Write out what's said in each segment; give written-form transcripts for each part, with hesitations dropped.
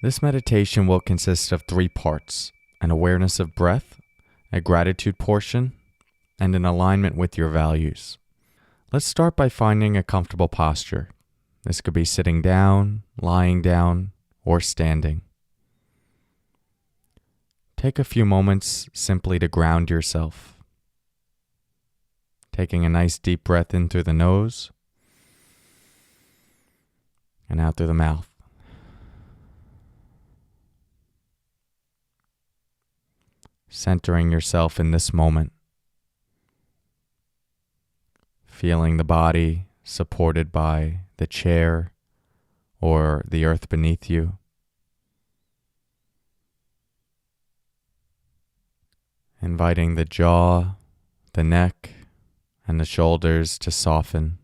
This meditation will consist of 3 parts: an awareness of breath, a gratitude portion, and an alignment with your values. Let's start by finding a comfortable posture. This could be sitting down, lying down, or standing. Take a few moments simply to ground yourself. Taking a nice deep breath in through the nose and out through the mouth. Centering yourself in this moment. Feeling the body supported by the chair or the earth beneath you. Inviting the jaw, the neck, and the shoulders to soften.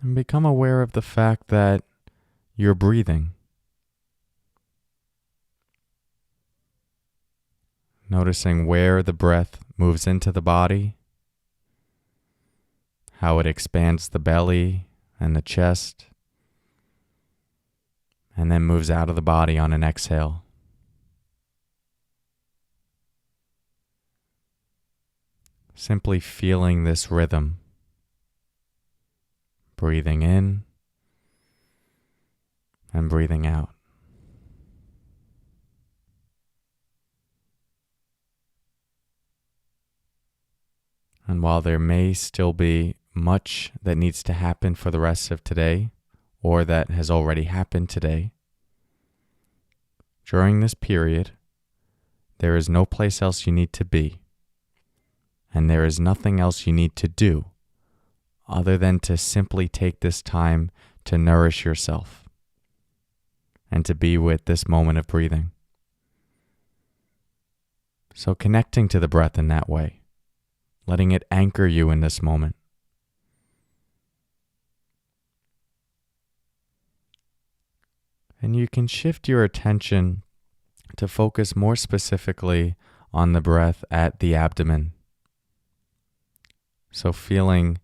And become aware of the fact that you're breathing. Noticing where the breath moves into the body, how it expands the belly and the chest, and then moves out of the body on an exhale. Simply feeling this rhythm. Breathing in and breathing out. And while there may still be much that needs to happen for the rest of today, or that has already happened today, during this period, there is no place else you need to be, and there is nothing else you need to do other than to simply take this time to nourish yourself and to be with this moment of breathing. So connecting to the breath in that way, letting it anchor you in this moment. And you can shift your attention to focus more specifically on the breath at the abdomen. So feeling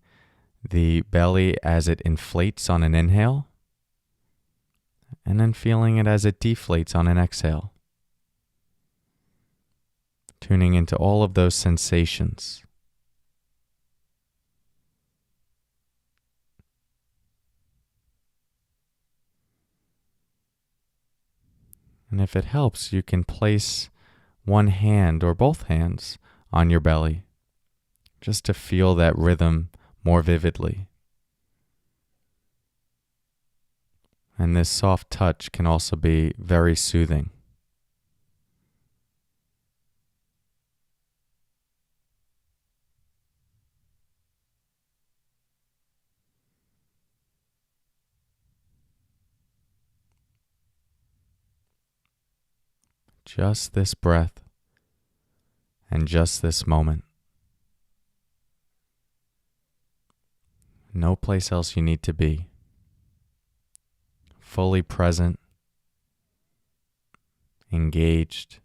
the belly as it inflates on an inhale, and then feeling it as it deflates on an exhale. Tuning into all of those sensations. And if it helps, you can place one hand or both hands on your belly, just to feel that rhythm more vividly. And this soft touch can also be very soothing. Just this breath and just this moment. No place else you need to be. Fully present, engaged,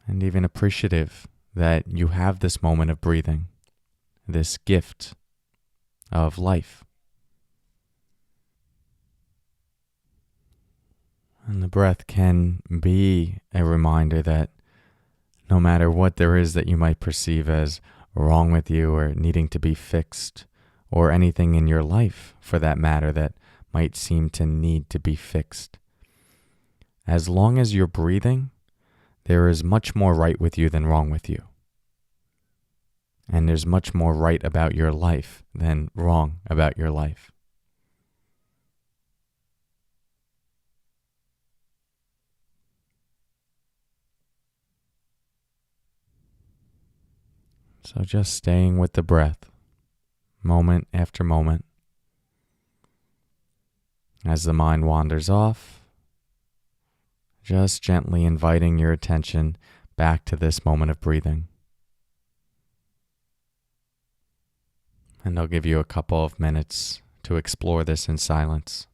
and even appreciative that you have this moment of breathing, this gift of life. And the breath can be a reminder that no matter what there is that you might perceive as wrong with you or needing to be fixed, or anything in your life for that matter that might seem to need to be fixed, as long as you're breathing, there is much more right with you than wrong with you. And there's much more right about your life than wrong about your life. So just staying with the breath, moment after moment. As the mind wanders off, just gently inviting your attention back to this moment of breathing. And I'll give you a couple of minutes to explore this in silence.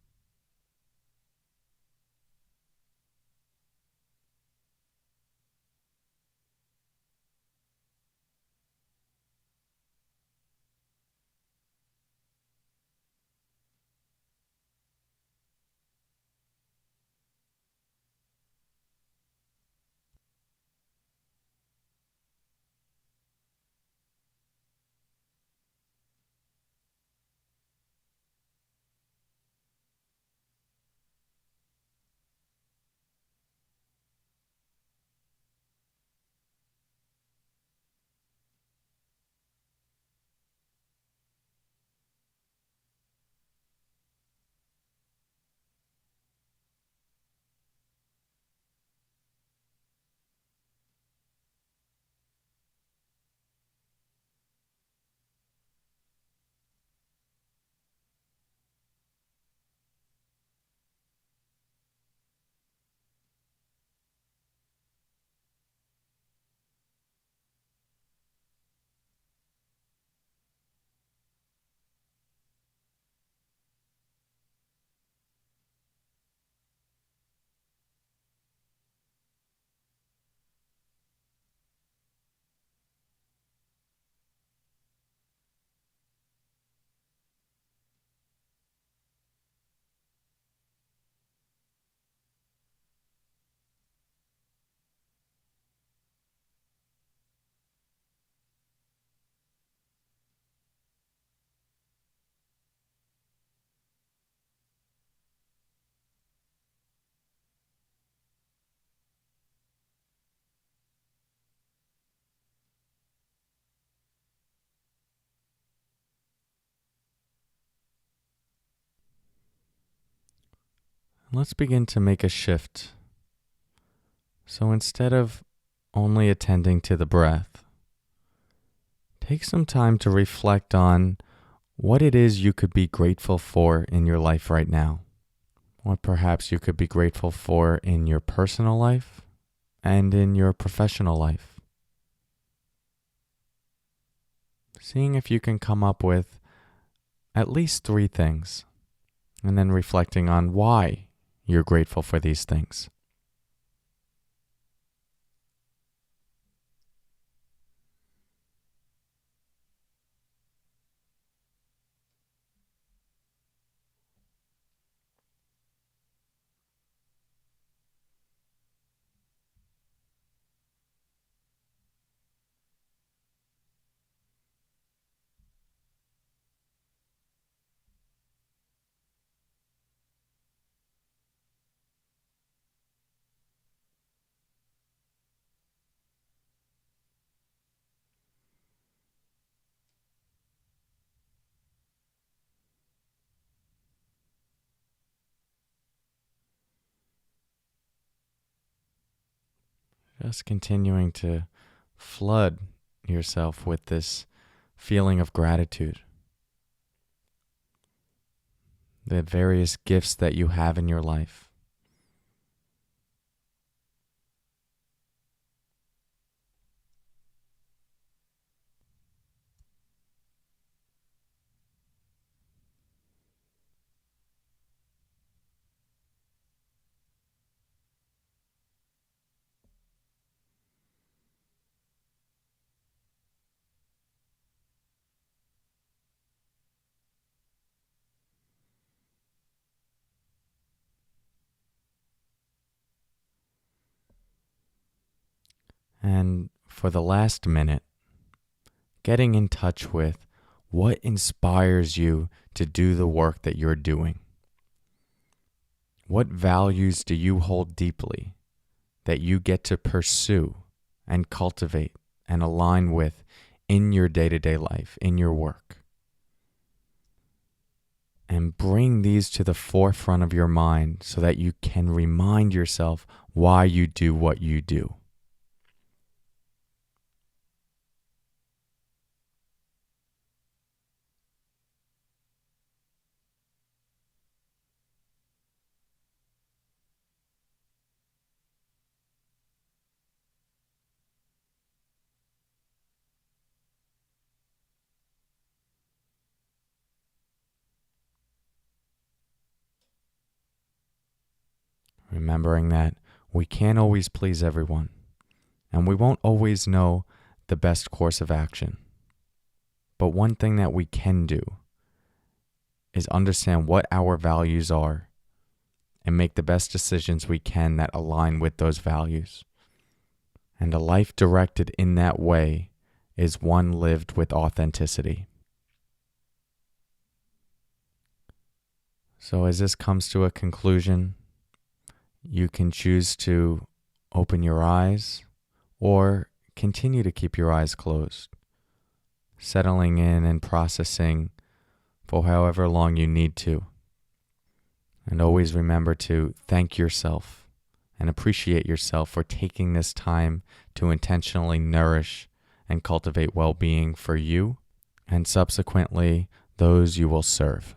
let's begin to make a shift. So instead of only attending to the breath, take some time to reflect on what it is you could be grateful for in your life right now. What perhaps you could be grateful for in your personal life and in your professional life. Seeing if you can come up with at least 3 things, and then reflecting on why you're grateful for these things. Just continuing to flood yourself with this feeling of gratitude. The various gifts that you have in your life. And for the last minute, getting in touch with what inspires you to do the work that you're doing. What values do you hold deeply that you get to pursue and cultivate and align with in your day-to-day life, in your work? And bring these to the forefront of your mind so that you can remind yourself why you do what you do. Remembering that we can't always please everyone, and we won't always know the best course of action. But one thing that we can do is understand what our values are and make the best decisions we can that align with those values. And a life directed in that way is one lived with authenticity. So as this comes to a conclusion, you can choose to open your eyes or continue to keep your eyes closed, settling in and processing for however long you need to. And always remember to thank yourself and appreciate yourself for taking this time to intentionally nourish and cultivate well-being for you and subsequently those you will serve.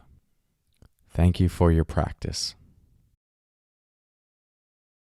Thank you for your practice.